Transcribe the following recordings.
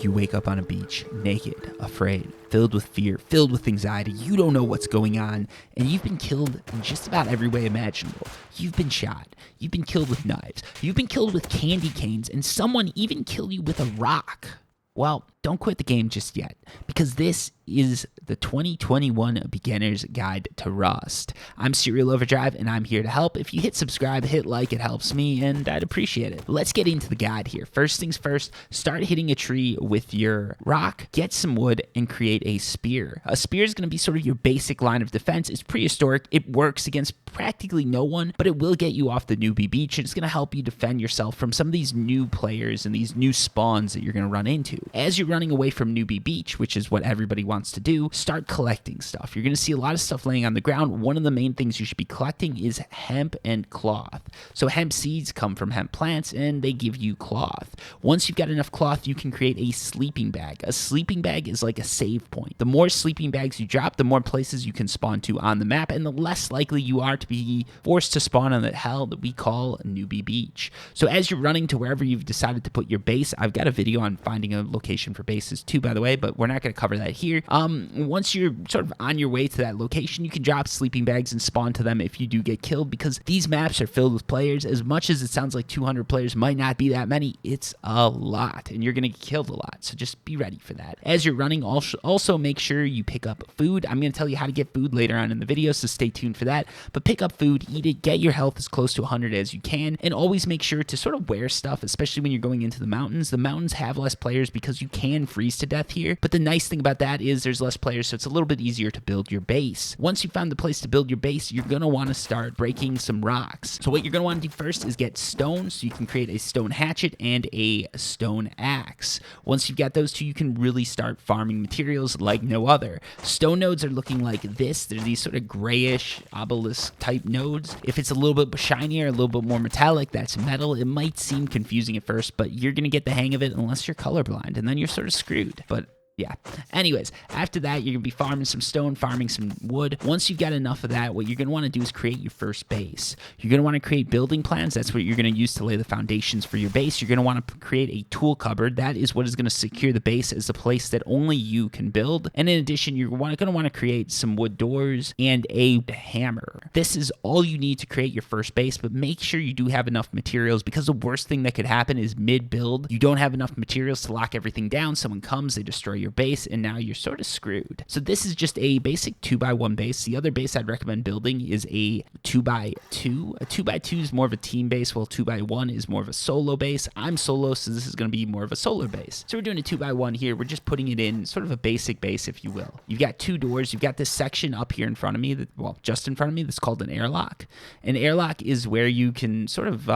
You wake up on a beach, naked, afraid, filled with fear, filled with anxiety. You don't know what's going on, and you've been killed in just about every way imaginable. You've been shot. You've been killed with knives. You've been killed with candy canes, and someone even killed you with a rock. Well, don't quit the game just yet, because this is the 2021 Beginner's Guide to Rust. I'm Serial Overdrive, and I'm here to help. If you hit subscribe, hit like, it helps me, and I'd appreciate it. Let's get into the guide here. First things first, start hitting a tree with your rock, get some wood, and create a spear. A spear is going to be sort of your basic line of defense. It's prehistoric. It works against practically no one, but it will get you off the newbie beach, and it's going to help you defend yourself from some of these new players and these new spawns that you're going to run into. As you're running away from newbie beach, which is what everybody wants to do, start collecting stuff. You're going to see a lot of stuff laying on the ground. One of the main things you should be collecting is hemp and cloth. So hemp seeds come from hemp plants, and they give you cloth. Once you've got enough cloth, you can create a sleeping bag. A sleeping bag is like a save point. The more sleeping bags you drop, the more places you can spawn to on the map, and the less likely you are to be forced to spawn on that hell that we call newbie beach. So as you're running to wherever you've decided to put your base, I've got a video on finding a location for bases too, by the way, but we're not going to cover that here. Once you're sort of on your way to that location, you can drop sleeping bags and spawn to them if you do get killed, because these maps are filled with players. As much as it sounds like 200 players might not be that many, it's a lot, and you're going to get killed a lot, so just be ready for that. As you're running, also make sure you pick up food. I'm going to tell you how to get food later on in the video, so stay tuned for that, but pick up food, eat it, get your health as close to 100 as you can, and always make sure to sort of wear stuff, especially when you're going into the mountains. The mountains have less players because you can freeze to death here, but the nice thing about that is there's less players, so it's a little bit easier to build your base. Once you found the place to build your base, you're going to want to start breaking some rocks. So what you're going to want to do first is get stone, so you can create a stone hatchet and a stone axe. Once you've got those two, you can really start farming materials like no other. Stone nodes are looking like this. They're these sort of grayish obelisk type nodes. If it's a little bit shinier, a little bit more metallic, that's metal. It might seem confusing at first, but you're going to get the hang of it unless you're colorblind, and then you're sort of screwed. But yeah. Anyways, after that, you're going to be farming some stone, farming some wood. Once you've got enough of that, what you're going to want to do is create your first base. You're going to want to create building plans. That's what you're going to use to lay the foundations for your base. You're going to want to create a tool cupboard. That is what is going to secure the base as a place that only you can build. And in addition, you're going to want to create some wood doors and a hammer. This is all you need to create your first base, but make sure you do have enough materials, because the worst thing that could happen is mid-build, you don't have enough materials to lock everything down. Someone comes, they destroy your base, and now you're sort of screwed. So this is just a basic 2x1 base. The other base I'd recommend building is a 2x2. A 2x2 is more of a team base, while 2x1 is more of a solo base. I'm solo, so this is going to be more of a solo base. So we're doing a 2x1 here. We're just putting it in sort of a basic base, if you will. You've got two doors. You've got this section up here in front of me, just in front of me, that's called an airlock. An airlock is where you can sort of,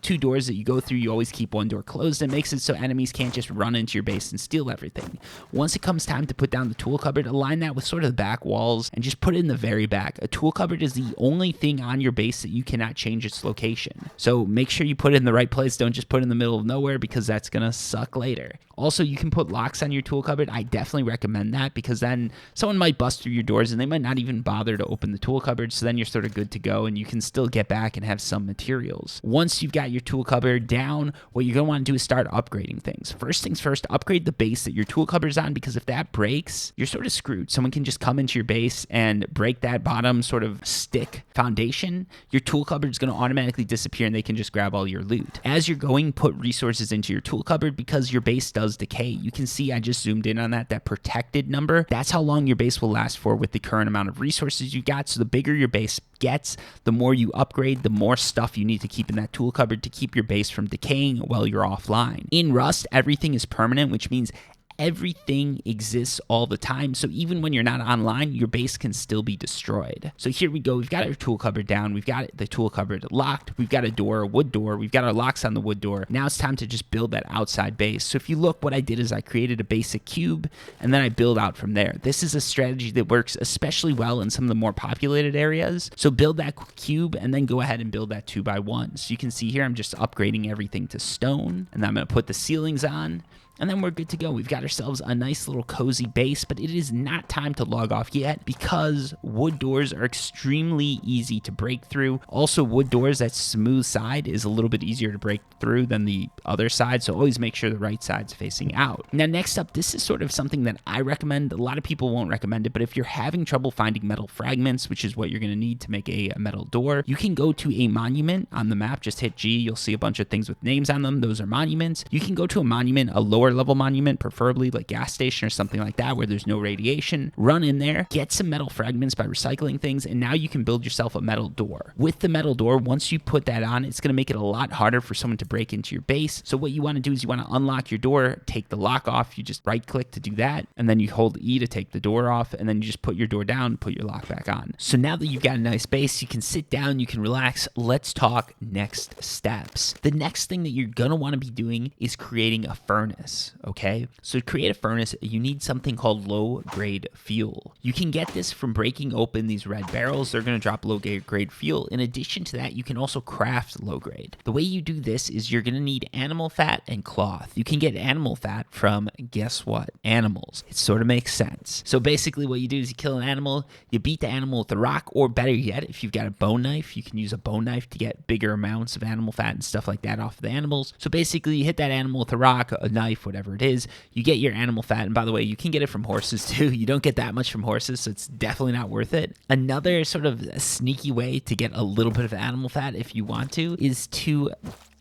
two doors that you go through, you always keep one door closed. It makes it so enemies can't just run into your base and steal everything. Once it comes time to put down the tool cupboard, align that with sort of the back walls and just put it in the very back. A tool cupboard is the only thing on your base that you cannot change its location. So make sure you put it in the right place. Don't just put it in the middle of nowhere, because that's going to suck later. Also, you can put locks on your tool cupboard. I definitely recommend that, because then someone might bust through your doors and they might not even bother to open the tool cupboard. So then you're sort of good to go, and you can still get back and have some materials. Once you've got your tool cupboard down, what you're going to want to do is start upgrading things. First things first, upgrade the base that your tool cupboard's on, because if that breaks, you're sort of screwed. Someone can just come into your base and break that bottom sort of stick foundation. Your tool cupboard is going to automatically disappear, and they can just grab all your loot. As you're going, put resources into your tool cupboard, because your base does decay. You can see I just zoomed in on that protected number. That's how long your base will last for with the current amount of resources you got. So the bigger your base gets, the more you upgrade, the more stuff you need to keep in that tool cupboard to keep your base from decaying while you're offline. In Rust, everything is permanent, which means everything exists all the time. So even when you're not online, your base can still be destroyed. So here we go. We've got our tool cupboard down. We've got the tool cupboard locked. We've got a door, a wood door. We've got our locks on the wood door. Now it's time to just build that outside base. So if you look, what I did is I created a basic cube, and then I build out from there. This is a strategy that works especially well in some of the more populated areas. So build that cube, and then go ahead and build that 2x1. So you can see here, I'm just upgrading everything to stone, and then I'm going to put the ceilings on. And then we're good to go. We've got ourselves a nice little cozy base, but it is not time to log off yet because wood doors are extremely easy to break through. Also, wood doors, that smooth side is a little bit easier to break through than the other side, so always make sure the right side's facing out. Now, next up, this is sort of something that I recommend. A lot of people won't recommend it, but if you're having trouble finding metal fragments, which is what you're going to need to make a metal door, you can go to a monument on the map. Just hit G. You'll see a bunch of things with names on them. Those are monuments. You can go to a monument, a lower level monument, preferably like gas station or something like that, where there's no radiation. Run in there, get some metal fragments by recycling things, and now you can build yourself a metal door. With the metal door, once you put that on, it's going to make it a lot harder for someone to break into your base. So what you want to do is you want to unlock your door, take the lock off. You just right click to do that, and then you hold E to take the door off, and then you just put your door down, put your lock back on. So now that you've got a nice base, you can sit down, you can relax. Let's talk next steps. The next thing that you're going to want to be doing is creating a furnace, okay? So to create a furnace, you need something called low-grade fuel. You can get this from breaking open these red barrels. They're going to drop low-grade fuel. In addition to that, you can also craft low-grade. The way you do this is you're going to need animal fat and cloth. You can get animal fat from, guess what? Animals. It sort of makes sense. So basically what you do is you kill an animal, you beat the animal with a rock, or better yet, if you've got a bone knife, you can use a bone knife to get bigger amounts of animal fat and stuff like that off of the animals. So basically you hit that animal with a rock, a knife, whatever it is, you get your animal fat. And by the way, you can get it from horses too. You don't get that much from horses, so it's definitely not worth it. Another sort of sneaky way to get a little bit of animal fat if you want to is to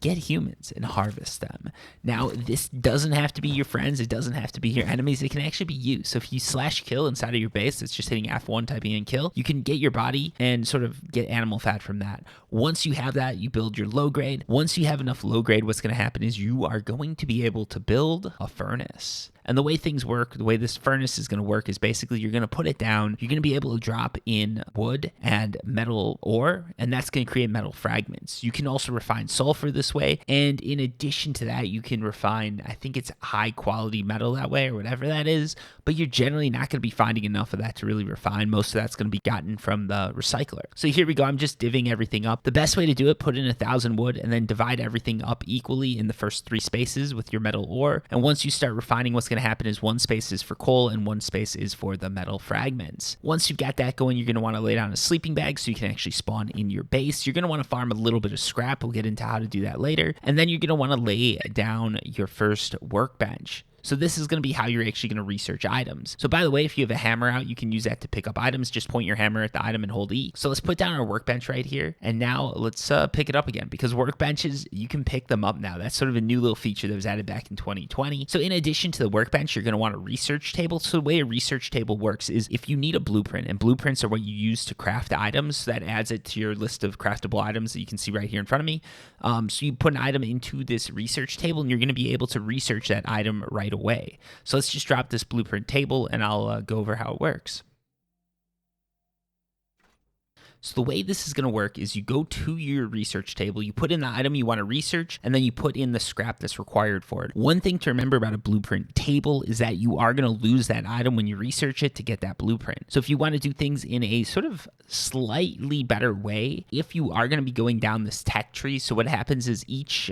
get humans and harvest them. Now, this doesn't have to be your friends. It doesn't have to be your enemies. It can actually be you. So if you /kill inside of your base, it's just hitting F1, typing in kill, you can get your body and sort of get animal fat from that. Once you have that, you build your low grade. Once you have enough low grade, what's going to happen is you are going to be able to build a furnace. And the way things work, the way this furnace is going to work is basically you're going to put it down. You're going to be able to drop in wood and metal ore, and that's going to create metal fragments. You can also refine sulfur this way. And in addition to that, you can refine, I think it's high quality metal that way or whatever that is, but you're generally not going to be finding enough of that to really refine. Most of that's going to be gotten from the recycler. So here we go. I'm just divvying everything up. The best way to do it, put in 1,000 wood and then divide everything up equally in the first 3 spaces with your metal ore. And once you start refining, what's going to happen is 1 space is for coal and 1 space is for the metal fragments. Once you've got that going, you're going to want to lay down a sleeping bag so you can actually spawn in your base. You're going to want to farm a little bit of scrap. We'll get into how to do that later. And then you're going to want to lay down your first workbench. So this is going to be how you're actually going to research items. So by the way, if you have a hammer out, you can use that to pick up items. Just point your hammer at the item and hold E. So let's put down our workbench right here. And now let's pick it up again, because workbenches, you can pick them up now. That's sort of a new little feature that was added back in 2020. So in addition to the workbench, you're going to want a research table. So the way a research table works is if you need a blueprint, and blueprints are what you use to craft items, so that adds it to your list of craftable items that you can see right here in front of me. So you put an item into this research table, and you're going to be able to research that item right away. So let's just drop this blueprint table, and I'll go over how it works. So the way this is going to work is you go to your research table, you put in the item you want to research, and then you put in the scrap that's required for it. One thing to remember about a blueprint table is that you are going to lose that item when you research it to get that blueprint. So if you want to do things in a sort of slightly better way, if you are going to be going down this tech tree, so what happens is each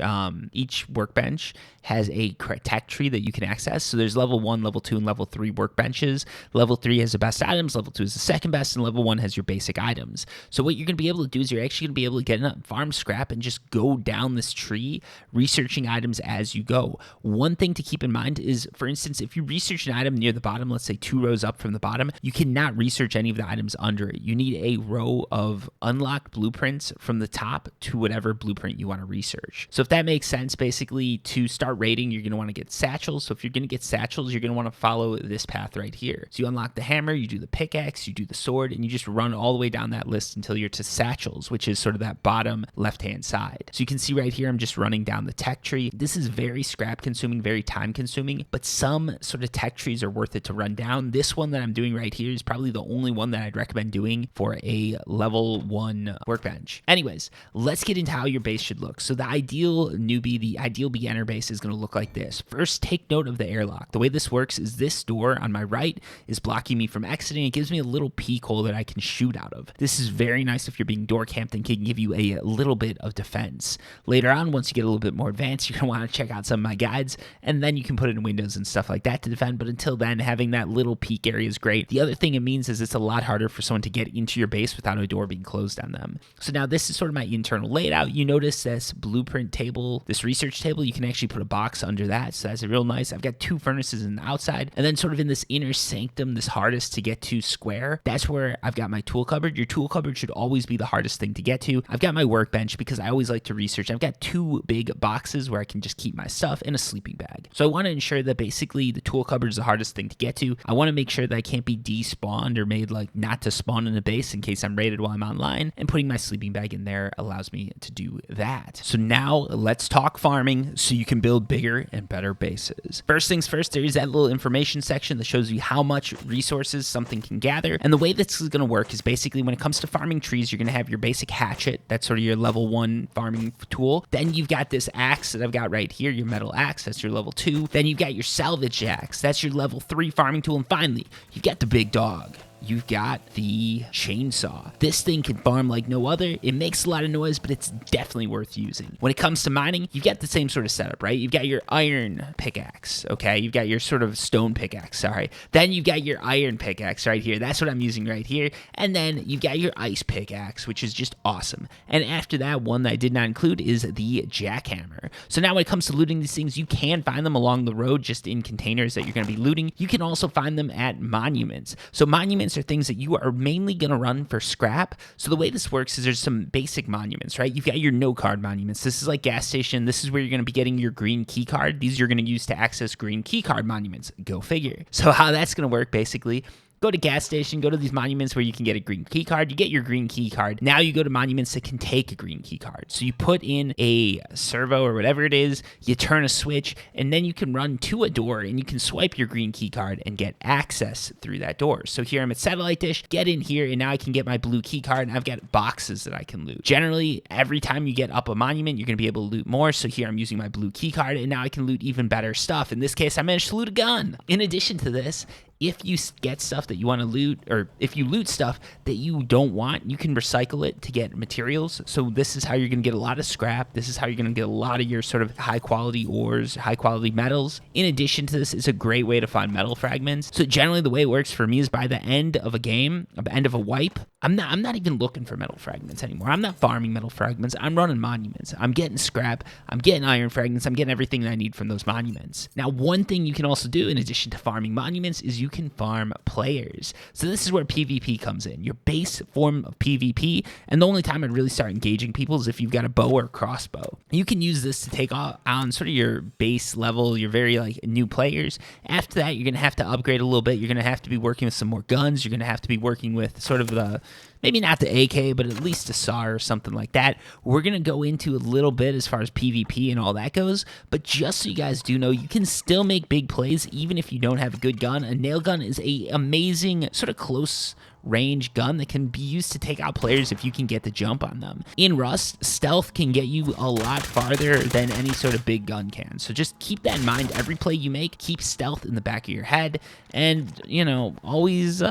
workbench has a tech tree that you can access. So there's level 1, level 2, and level 3 workbenches. Level 3 has the best items, level 2 is the second best, and level 1 has your basic items. So what you're going to be able to do is you're actually going to be able to get enough farm scrap and just go down this tree researching items as you go. One thing to keep in mind is, for instance, if you research an item near the bottom, let's say 2 rows up from the bottom, you cannot research any of the items under it. You need a row of unlocked blueprints from the top to whatever blueprint you want to research. So if that makes sense, basically to start raiding, you're going to want to get satchels. So if you're going to get satchels, you're going to want to follow this path right here. So you unlock the hammer, you do the pickaxe, you do the sword, and you just run all the way down that list until you're to satchels, which is sort of that bottom left-hand side. So you can see right here, I'm just running down the tech tree. This is very scrap consuming, very time consuming, but some sort of tech trees are worth it to run down. This one that I'm doing right here is probably the only one that I'd recommend doing for a level 1 workbench. Anyways, let's get into how your base should look. So the ideal newbie, the ideal beginner base is going to look like this. First, take note of the airlock. The way this works is this door on my right is blocking me from exiting. It gives me a little peek hole that I can shoot out of. This is very nice if you're being door camped and can give you a little bit of defense. Later on, once you get a little bit more advanced, you're going to want to check out some of my guides, and then you can put it in windows and stuff like that to defend. But until then, having that little peek area is great. The other thing it means is it's a lot harder for someone to get into your base without a door being closed on them. So now this is sort of my internal layout. You notice this blueprint table, this research table, you can actually put a box under that. So that's real nice. I've got 2 furnaces on the outside, and then sort of in this inner sanctum, this hardest to get to square, that's where I've got my tool cupboard. Your tool cupboard should always be the hardest thing to get to. I've got my workbench because I always like to research. I've got 2 big boxes where I can just keep my stuff in a sleeping bag. So I want to ensure that basically the tool cupboard is the hardest thing to get to. I want to make sure that I can't be despawned or made like not to spawn in a base in case I'm raided while I'm online, and putting my sleeping bag in there allows me to do that. So now let's talk farming so you can build bigger and better bases. First things first, there is that little information section that shows you how much resources something can gather. And the way this is going to work is basically when it comes to farming trees, you're going to have your basic hatchet. That's sort of your level 1 farming tool. Then you've got this axe that I've got right here, your metal axe. That's your level 2. Then you've got your salvage axe. That's your level 3 farming tool. And finally, you've got the big dog. You've got the chainsaw. This thing can farm like no other. It makes a lot of noise, but it's definitely worth using. When it comes to mining, you've got the same sort of setup, right? You've got your iron pickaxe, okay? You've got your sort of stone pickaxe, sorry. Then you've got your iron pickaxe right here. That's what I'm using right here. And then you've got your ice pickaxe, which is just awesome. And after that, one that I did not include is the jackhammer. So now when it comes to looting these things, you can find them along the road just in containers that you're going to be looting. You can also find them at monuments. So monuments are things that you are mainly going to run for scrap. So the way this works is there's some basic monuments, right? You've got your no card monuments. This is like gas station. This is where you're going to be getting your green key card. These you're going to use to access green key card monuments. Go figure. So how that's going to work basically, go to gas station, go to these monuments where you can get a green key card. You get your green key card. Now you go to monuments that can take a green key card. So you put in a servo or whatever it is, you turn a switch, and then you can run to a door and you can swipe your green key card and get access through that door. So here I'm at Satellite Dish, get in here, and now I can get my blue key card, and I've got boxes that I can loot. Generally, every time you get up a monument, you're going to be able to loot more. So here I'm using my blue key card, and now I can loot even better stuff. In this case, I managed to loot a gun. In addition to this, if you get stuff that you want to loot, or if you loot stuff that you don't want, you can recycle it to get materials. So this is how you're going to get a lot of scrap. This is how you're going to get a lot of your sort of high quality ores, high quality metals. In addition to this, it's a great way to find metal fragments. So generally the way it works for me is by the end of a game, at the end of a wipe, I'm not even looking for metal fragments anymore. I'm not farming metal fragments. I'm running monuments. I'm getting scrap. I'm getting iron fragments. I'm getting everything that I need from those monuments. Now, one thing you can also do in addition to farming monuments is you can farm players. So this is where PvP comes in, your base form of PvP. And the only time I'd really start engaging people is if you've got a bow or a crossbow. You can use this to take on sort of your base level, your very like new players. After that, you're going to have to upgrade a little bit. You're going to have to be working with some more guns. You're going to have to be working with sort of the, maybe not the AK, but at least a SAR or something like that. We're going to go into a little bit as far as PvP and all that goes, but just so you guys do know, you can still make big plays even if you don't have a good gun. A nail gun is a amazing sort of close range gun that can be used to take out players if you can get the jump on them. In Rust, stealth can get you a lot farther than any sort of big gun can. So just keep that in mind. Every play you make, keep stealth in the back of your head, and, you know, always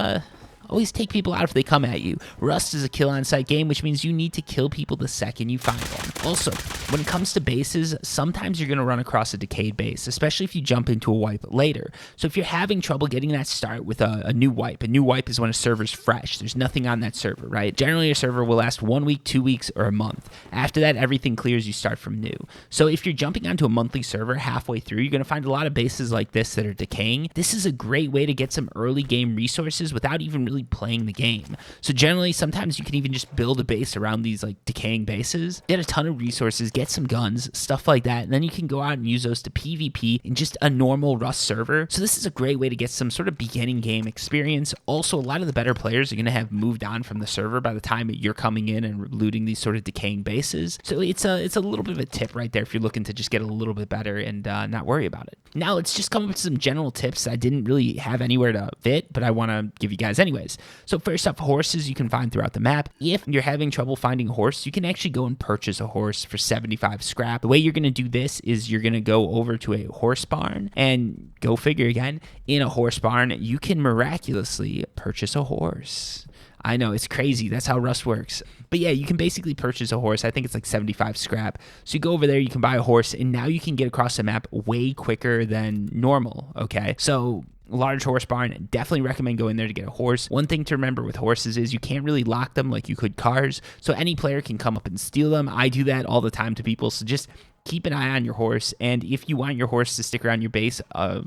take people out if they come at you. Rust is a kill on sight game, which means you need to kill people the second you find them. Also, when it comes to bases, sometimes you're going to run across a decayed base, especially if you jump into a wipe later. So if you're having trouble getting that start with a new wipe is when a server's fresh. There's nothing on that server, right? Generally, a server will last 1 week, 2 weeks, or a month. After that, everything clears, you start from new. So if you're jumping onto a monthly server halfway through, you're going to find a lot of bases like this that are decaying. This is a great way to get some early game resources without even really playing the game. So generally, sometimes you can even just build a base around these like decaying bases, get a ton of resources, get some guns, stuff like that, and then you can go out and use those to PvP in just a normal Rust server. So this is a great way to get some sort of beginning game experience. Also, a lot of the better players are going to have moved on from the server by the time you're coming in and looting these sort of decaying bases. So it's a little bit of a tip right there if you're looking to just get a little bit better and not worry about it. Now let's just come up with some general tips I didn't really have anywhere to fit, but I want to give you guys anyways. So first up, horses you can find throughout the map. If you're having trouble finding a horse, you can actually go and purchase a horse for 75 scrap. The way you're going to do this is you're going to go over to a horse barn, and go figure again, in a horse barn, you can miraculously purchase a horse. I know, it's crazy. That's how Rust works. But yeah, you can basically purchase a horse. I think it's like 75 scrap. So you go over there, you can buy a horse, and now you can get across the map way quicker than normal, okay? So large horse barn, definitely recommend going there to get a horse. One thing to remember with horses is you can't really lock them like you could cars, so any player can come up and steal them. I do that all the time to people, so just keep an eye on your horse, and if you want your horse to stick around your base a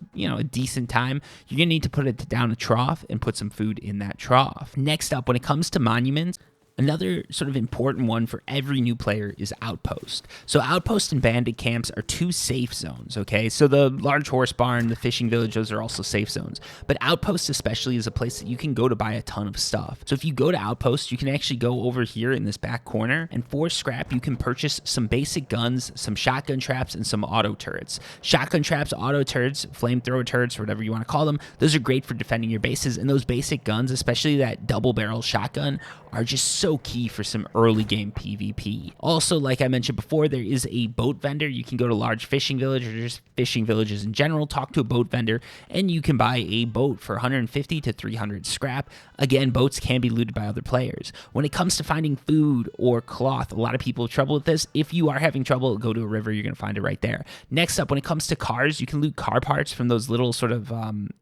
decent time, you're gonna need to put it down a trough and put some food in that trough. Next up, when it comes to monuments, another sort of important one for every new player is outpost. So outpost and bandit camps are two safe zones, okay? So the large horse barn, the fishing village, those are also safe zones. But outpost especially is a place that you can go to buy a ton of stuff. So if you go to outpost, you can actually go over here in this back corner, and for scrap, you can purchase some basic guns, some shotgun traps, and some auto turrets. Shotgun traps, auto turrets, flamethrower turrets, whatever you want to call them, those are great for defending your bases, and those basic guns, especially that double barrel shotgun, are just so key for some early game PvP. Also, like I mentioned before, there is a boat vendor. You can go to large fishing village or just fishing villages in general, talk to a boat vendor, and you can buy a boat for 150 to 300 scrap. Again, boats can be looted by other players. When it comes to finding food or cloth, a lot of people have trouble with this. If you are having trouble, go to a river, you're going to find it right there. Next up, when it comes to cars, you can loot car parts from those little sort of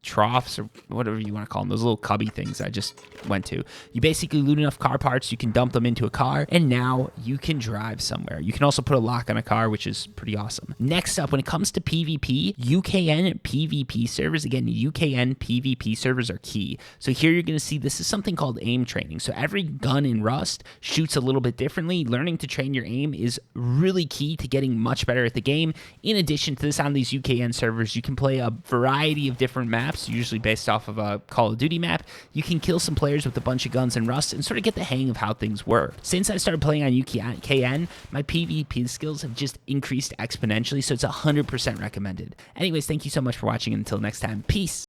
troughs or whatever you want to call them, those little cubby things I just went to. You basically loot enough car parts, you can dump them into a car, and now you can drive somewhere. You can also put a lock on a car, which is pretty awesome. Next up, when it comes to PvP, UKN PvP servers, again, UKN PvP servers are key. So here you're going to see this is something called aim training. So every gun in Rust shoots a little bit differently. Learning to train your aim is really key to getting much better at the game. In addition to this, on these UKN servers, you can play a variety of different maps, usually based off of a Call of Duty map. You can kill some players with a bunch of guns in Rust and sort of get the hang of how things work. Since I started playing on UKN, my PvP skills have just increased exponentially, so it's 100% recommended. Anyways, thank you so much for watching, and until next time, peace!